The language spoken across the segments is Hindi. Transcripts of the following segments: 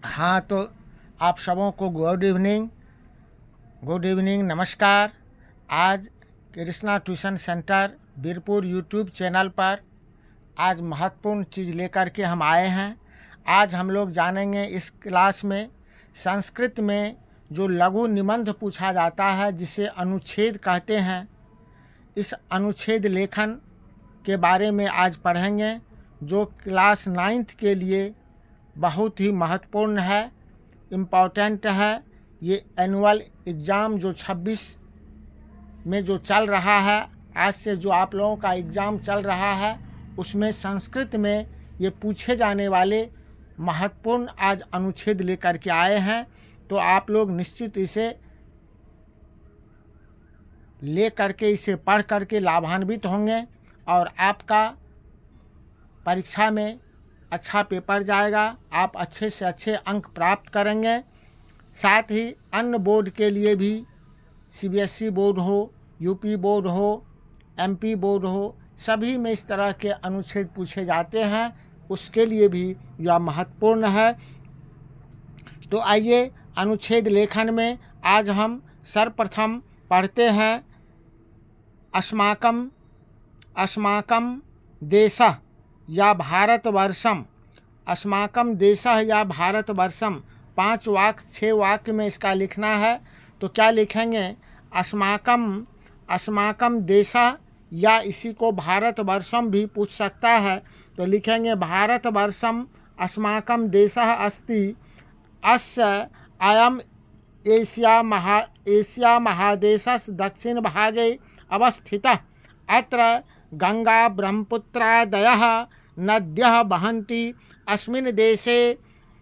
हाँ, तो आप सबों को गुड इवनिंग, नमस्कार। आज Krishna tuition centre Birpur YouTube channel पर आज महत्वपूर्ण चीज़ लेकर के हम आए हैं। आज हम लोग जानेंगे इस क्लास में संस्कृत में जो लघु निबंध पूछा जाता है, जिसे अनुच्छेद कहते हैं, इस अनुच्छेद लेखन के बारे में आज पढ़ेंगे, जो क्लास 9th के लिए बहुत ही महत्वपूर्ण है, इम्पॉर्टेंट है। ये एनुअल एग्ज़ाम जो 26 में जो चल रहा है, आज से जो आप लोगों का एग्ज़ाम चल रहा है, उसमें संस्कृत में ये पूछे जाने वाले महत्वपूर्ण आज अनुच्छेद लेकर के आए हैं। तो आप लोग निश्चित इसे ले करके, इसे पढ़ करके लाभान्वित होंगे और आपका परीक्षा में अच्छा पेपर जाएगा। आप अच्छे से अच्छे अंक प्राप्त करेंगे। साथ ही अन्य बोर्ड के लिए भी, सीबीएसई बोर्ड हो, यूपी बोर्ड हो, एमपी बोर्ड हो, सभी में इस तरह के अनुच्छेद पूछे जाते हैं, उसके लिए भी यह महत्वपूर्ण है। तो आइए अनुच्छेद लेखन में आज हम सर्वप्रथम पढ़ते हैं अस्माकं देशः या भारतवर्षम। अस्माकं देशः या भारतवर्षम 5 वाक्य 6 वाक्य में इसका लिखना है। तो क्या लिखेंगे? अस्माकं देशः, या इसी को भारतवर्षम भी पूछ सकता है, तो लिखेंगे भारतवर्षम अस्माकं देशः अस्ति। अस्य अयम एशिया महादेशस्य दक्षिण भागे अवस्थितः। अत्र गंगा ब्रह्मपुत्रादयः नद्यः वहन्ति। अस्मिन् देशे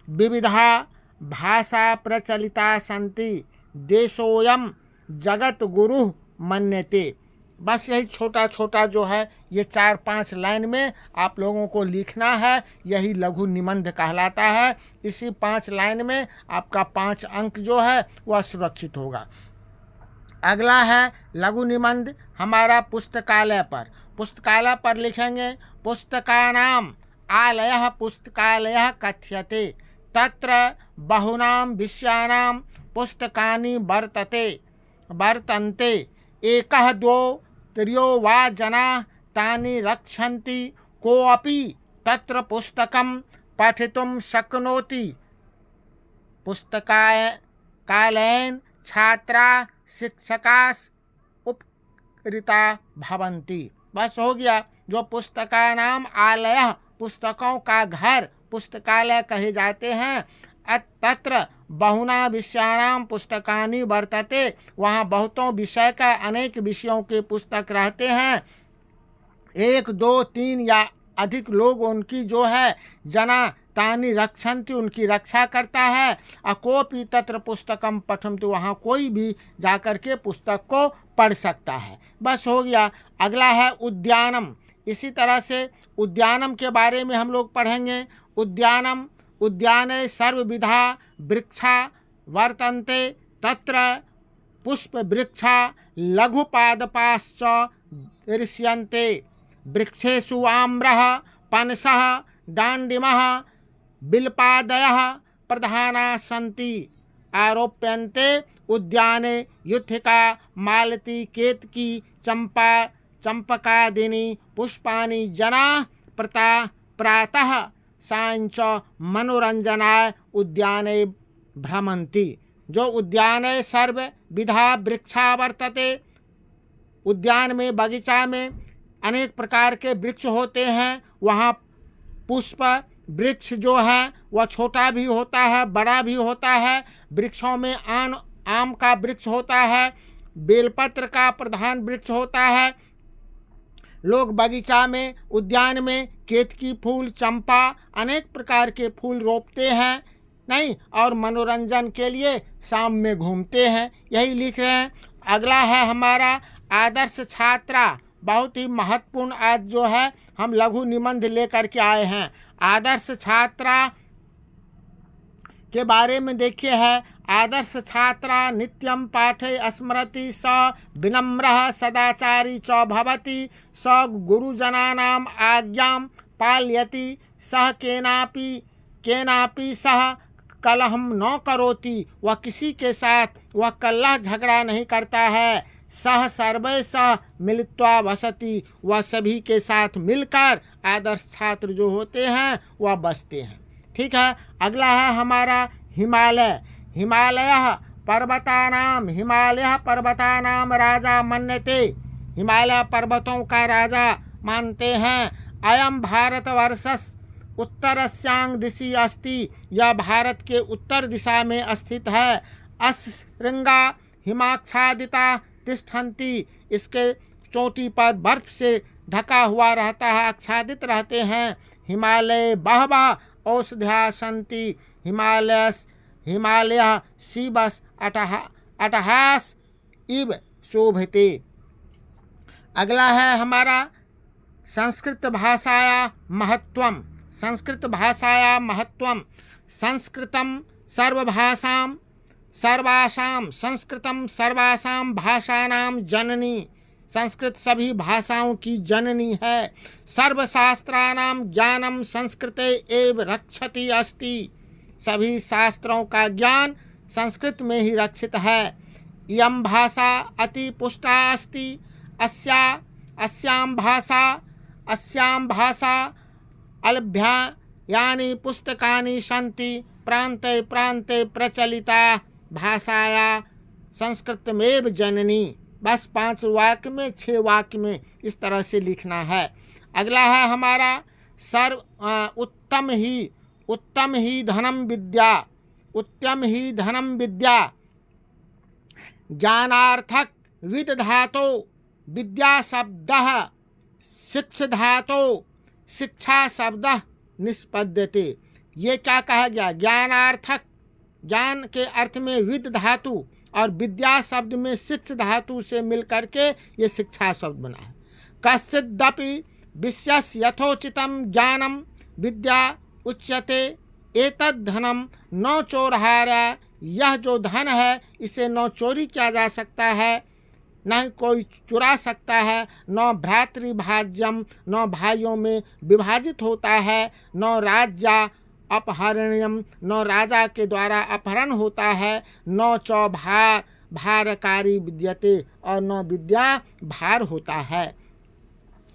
विविधा भाषा प्रचलिता सन्ति। देशोऽयं जगत गुरुः मन्यते। बस यही छोटा छोटा जो है, ये 4-5 लाइन में आप लोगों को लिखना है। यही लघु निबंध कहलाता है। इसी 5 लाइन में आपका 5 अंक जो है वह सुरक्षित होगा। अगला है लघु निबंध हमारा पुस्तकालय पर। पुस्तकालय पर लिखेंगे पुस्तकानाम आलयः पुस्तकालयः कथ्यते। तत्र बहूनां विषयाणां पुस्तकानि वर्तन्ते। एकः द्वौ त्रयो वा जनाः तानि रक्षन्ति। कोऽपि तत्र पुस्तकं पठितुं शक्नोति। पुस्तकालयेन छात्राः शिक्षकाः उपकृता भवन्ति। बस हो गया। जो पुस्तकानाम आलयः, पुस्तकों का घर, पुस्तकालय कहे जाते हैं। तत्र बहुना विषयाणाम पुस्तकानि वर्तते। वहाँ बहुतों विषय का, अनेक विषयों के पुस्तक रहते हैं। 1, 2, 3 या अधिक लोग उनकी जो है जना तानि रक्षन्ति, उनकी रक्षा करता है। अकोपि तत्र पुस्तकम पठन्ति, वहाँ कोई भी जाकर के पुस्तक को पढ़ सकता है। बस हो गया। अगला है उद्यानम। इसी तरह से उद्यानम के बारे में हम लोग पढ़ेंगे। उद्याने सर्वविधा वृक्षा वर्तन्ते। तत्र पुष्प वृक्षा लघुपादपाश्च दृश्यन्ते। वृक्षेषु आम्रः पनसः डाण्डिमः बिल्पादयः प्रधानाः सन्ति। आरोप्यन्ते उद्याने युथिका मालती केतकी चंपकादीनि पुष्पाणि। जनाः प्रातः सायञ्च मनोरंजनाय उद्याने भ्रमन्ति। जो उद्याने सर्वविधा वृक्षा वर्तते। उद्यान में, बगीचा में अनेक प्रकार के वृक्ष होते हैं। वहाँ पुष्प वृक्ष जो है वह छोटा भी होता है, बड़ा भी होता है। वृक्षों में आम का वृक्ष होता है, बेलपत्र का प्रधान वृक्ष होता है। लोग बगीचा में, उद्यान में केतकी फूल, चंपा, अनेक प्रकार के फूल रोपते हैं नहीं, और मनोरंजन के लिए शाम में घूमते हैं। यही लिख रहे हैं। अगला है हमारा आदर्श छात्रा। बहुत ही महत्वपूर्ण आज जो है हम लघु निबंध लेकर के आए हैं। आदर्श छात्रा के बारे में देखिए है। आदर्श छात्रा नित्यं पाठे स्मरति। स विनम्रः सदाचारी च भवति। स गुरुजनानाम् आज्ञां पालयति। सः केनापि सह कलहम न करोति, वह किसी के साथ वह कलह झगड़ा नहीं करता है। सह सर्वे सह मिलित्वा वसति, वह सभी के साथ मिलकर आदर्श छात्र जो होते हैं वह बसते हैं। ठीक है। अगला है हमारा हिमालय। हिमालय पर्वतानाम राजा मन्यते, हिमालय पर्वतों का राजा मानते हैं। अयम भारतवर्षस् उत्तरस्यांग दिशि अस्ति, यह भारत के उत्तर दिशा में स्थित है। अश्रृंगा हिमाच्छादिता तिष्ठन्ति, इसके चोटी पर बर्फ से ढका हुआ रहता है, आच्छादित रहते हैं। हिमालय बहवः औषध्या सन्ति, हिमालय शिवस् अटहास इव शोभते। अगला है हमारा संस्कृत भाषाया महत्वम। संस्कृत भाषाया महत्वम, संस्कृतम सर्वभाषाम सर्वासाम, संस्कृतम सर्वासाम भाषानाम जननी, संस्कृत सभी भाषाओं की जननी है। सर्वशास्त्राणाम ज्ञानम संस्कृते एव रक्षति अस्ति, सभी शास्त्रों का ज्ञान संस्कृत में ही रक्षित है। इयं भाषा अति पुष्टा अस्ति, अस्यां भाषा अलभ्या यानि पुस्तकानि सन्ति, प्रान्ते प्रान्ते प्रचलिता भाषाया संस्कृतमेव जननी। बस 5 वाक्य में 6 वाक्य में इस तरह से लिखना है। अगला है हमारा उत्तम ही धनम विद्या, ज्ञानार्थक विद धातो विद्या शब्दः, शिक्ष धातो शिक्षा शब्दः निष्पद्यते। ये क्या कहा गया? ज्ञानार्थक, ज्ञान के अर्थ में विद धातु और विद्या शब्द में शिक्ष धातु से मिलकर के ये शिक्षा शब्द बना है। कश्चिदपि विश्यस्य यथोचितम ज्ञानम विद्या उच्यते, एतद् धनम न चोरहारा, यह जो धन है इसे न चोरी किया जा सकता है, न कोई चुरा सकता है, न भ्रातृभाज्यम, न भाइयों में विभाजित होता है, न राज्या अपहरणीयम, न राजा के द्वारा अपहरण होता है, न चौभार भारकारी विद्यते, और न विद्या भार होता है।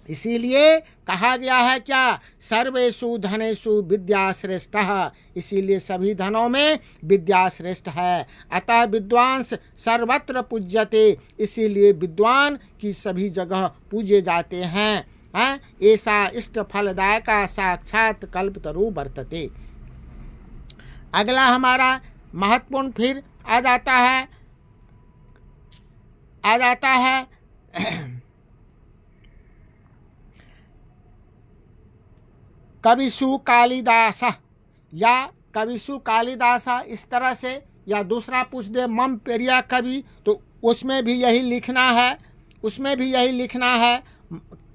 इसीलिए कहा गया है क्या? सर्वेषु धनेषु विद्या श्रेष्ठः, इसीलिए सभी धनों में विद्या श्रेष्ठ है। अतः विद्वांस सर्वत्र पूज्यते, इसीलिए विद्वान की सभी जगह पूजे जाते हैं। ऐसा इष्ट फलदायका साक्षात कल्पतरु वर्तते। अगला हमारा महत्वपूर्ण फिर आ जाता है कविसु कालिदास, या कविसु कालिदास इस तरह से, या दूसरा पूछ दे मम प्रिय कवि, तो उसमें भी यही लिखना है,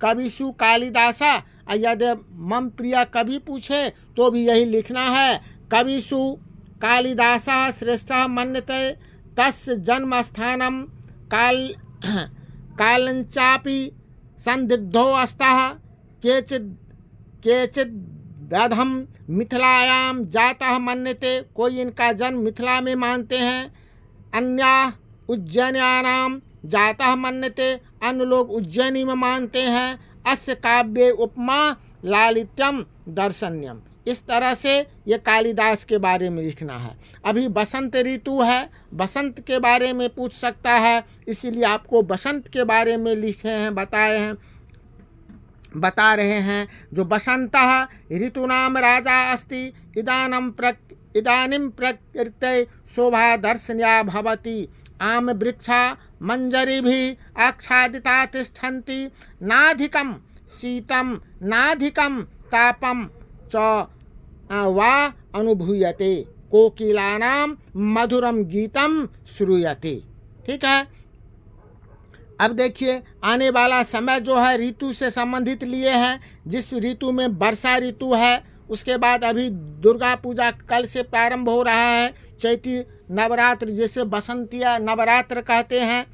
कविसु कालिदास। यदि मम प्रिय कवि पूछे तो भी यही लिखना है। कविसु कालिदास श्रेष्ठ मन्यते, तस्य जन्मस्थानम कालंचापि संदिग्धो अस्तः, केचिद दधम मिथिलायाम जातः मन्यते, कोई इनका जन्म मिथिला में मानते हैं। अन्या उज्जैन्यानाम जातः मन्यते, अन्य लोग उज्जैनी में मानते हैं। अस्य काव्ये उपमा लालित्यम दर्शन्यम, इस तरह से ये कालिदास के बारे में लिखना है। अभी बसंत ऋतु है, बसंत के बारे में पूछ सकता है, इसीलिए आपको बसंत के बारे में लिखे हैं, बता रहे हैं। जो बसंतः ऋतूनाम राजा अस्ति, इदानीं प्रकृते शोभा दर्शन्या भवति। आम वृक्षा मंजरीभिः आच्छादिता तिष्ठन्ति, नाधिकं शीतं नाधिकं तापं च वा अनुभूयते, कोकिलानां मधुरम गीतम श्रूयते। ठीक है। अब देखिए आने वाला समय जो है ऋतु से संबंधित लिए हैं। जिस ऋतु में वर्षा ऋतु है, उसके बाद अभी दुर्गा पूजा कल से प्रारंभ हो रहा है, चैती नवरात्र जिसे बसंतिया नवरात्र कहते हैं,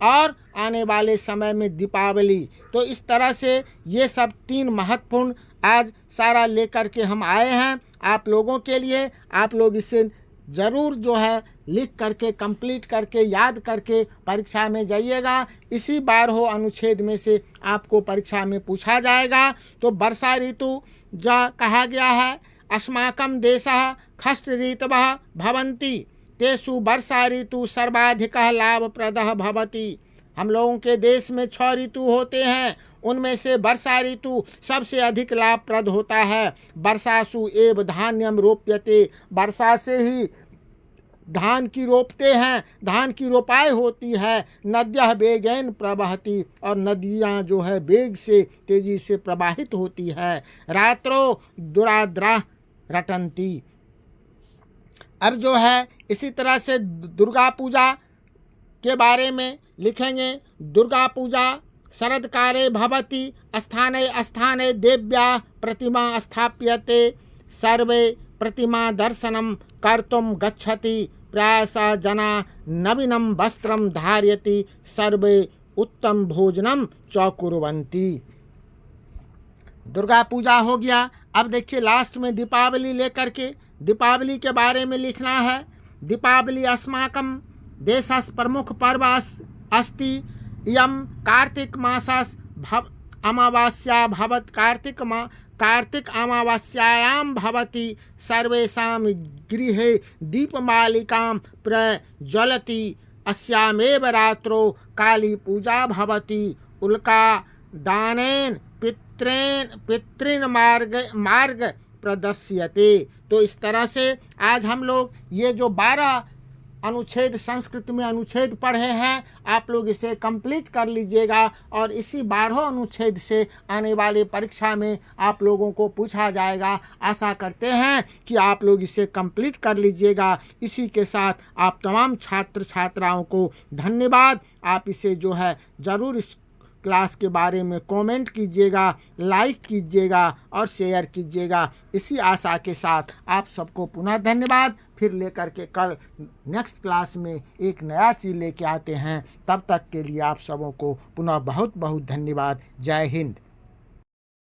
और आने वाले समय में दीपावली। तो इस तरह से ये सब 3 महत्वपूर्ण आज सारा लेकर के हम आए हैं आप लोगों के लिए। आप लोग इसे ज़रूर जो है लिख करके कंप्लीट करके याद करके परीक्षा में जाइएगा। इसी 12 अनुच्छेद में से आपको परीक्षा में पूछा जाएगा। तो वर्षा ऋतु जो कहा गया है, अस्माकं देशः षष्ठ ऋतवः भवन्ति तेषु वर्षा ऋतु सर्वाधिकः लाभप्रदः भवति। हम लोगों के देश में 6 ऋतु होते हैं, उनमें से वर्षा ऋतु सबसे अधिक लाभप्रद होता है। वर्षासु एव धान्यम रोप्यते, वर्षा से ही धान की रोपते हैं, धान की रोपाई होती है। नद्यः वेगेन प्रवहति, और नदियाँ जो है वेग से तेजी से प्रवाहित होती है। रात्रो दुराद्रा रटंती। अब जो है इसी तरह से दुर्गा पूजा के बारे में लिखेंगे। दुर्गा पूजा शरदकाले भवति, स्थाने स्थाने देव्या प्रतिमा स्थाप्यते, सर्वे प्रतिमा दर्शनं कर्तुं गच्छति, प्रायशः जना नवीनं वस्त्रं धारयति, सर्वे उत्तम भोजनम च कुर्वन्ति। दुर्गा पूजा हो गया। अब देखिए लास्ट में दीपावली लेकर के, दीपावली के बारे में लिखना है। दीपावली अस्माकं देशस्य प्रमुख पर्व अस्ति। इयं कार्तिक मासस् अमावास्या भवत्, कार्तिक अमावास्यायां भवति। सर्वेषां गृहे दीपमालिकां प्रज्वलति, अस्यामेव रात्रौ काली पूजा भवति। उल्का दानेन पितॄन् मार्ग प्रदर्श्यते। तो इस तरह से आज हम लोग ये जो 12 अनुच्छेद संस्कृत में अनुच्छेद पढ़े हैं, आप लोग इसे कंप्लीट कर लीजिएगा। और इसी 12 अनुच्छेद से आने वाले परीक्षा में आप लोगों को पूछा जाएगा। आशा करते हैं कि आप लोग इसे कंप्लीट कर लीजिएगा। इसी के साथ आप तमाम छात्र छात्राओं को धन्यवाद। आप इसे जो है ज़रूर इस क्लास के बारे में कमेंट कीजिएगा, लाइक कीजिएगा और शेयर कीजिएगा। इसी आशा के साथ आप सबको पुनः धन्यवाद। फिर लेकर के कल नेक्स्ट क्लास में एक नया चीज़ लेके आते हैं। तब तक के लिए आप सबों को पुनः बहुत बहुत धन्यवाद। जय हिंद।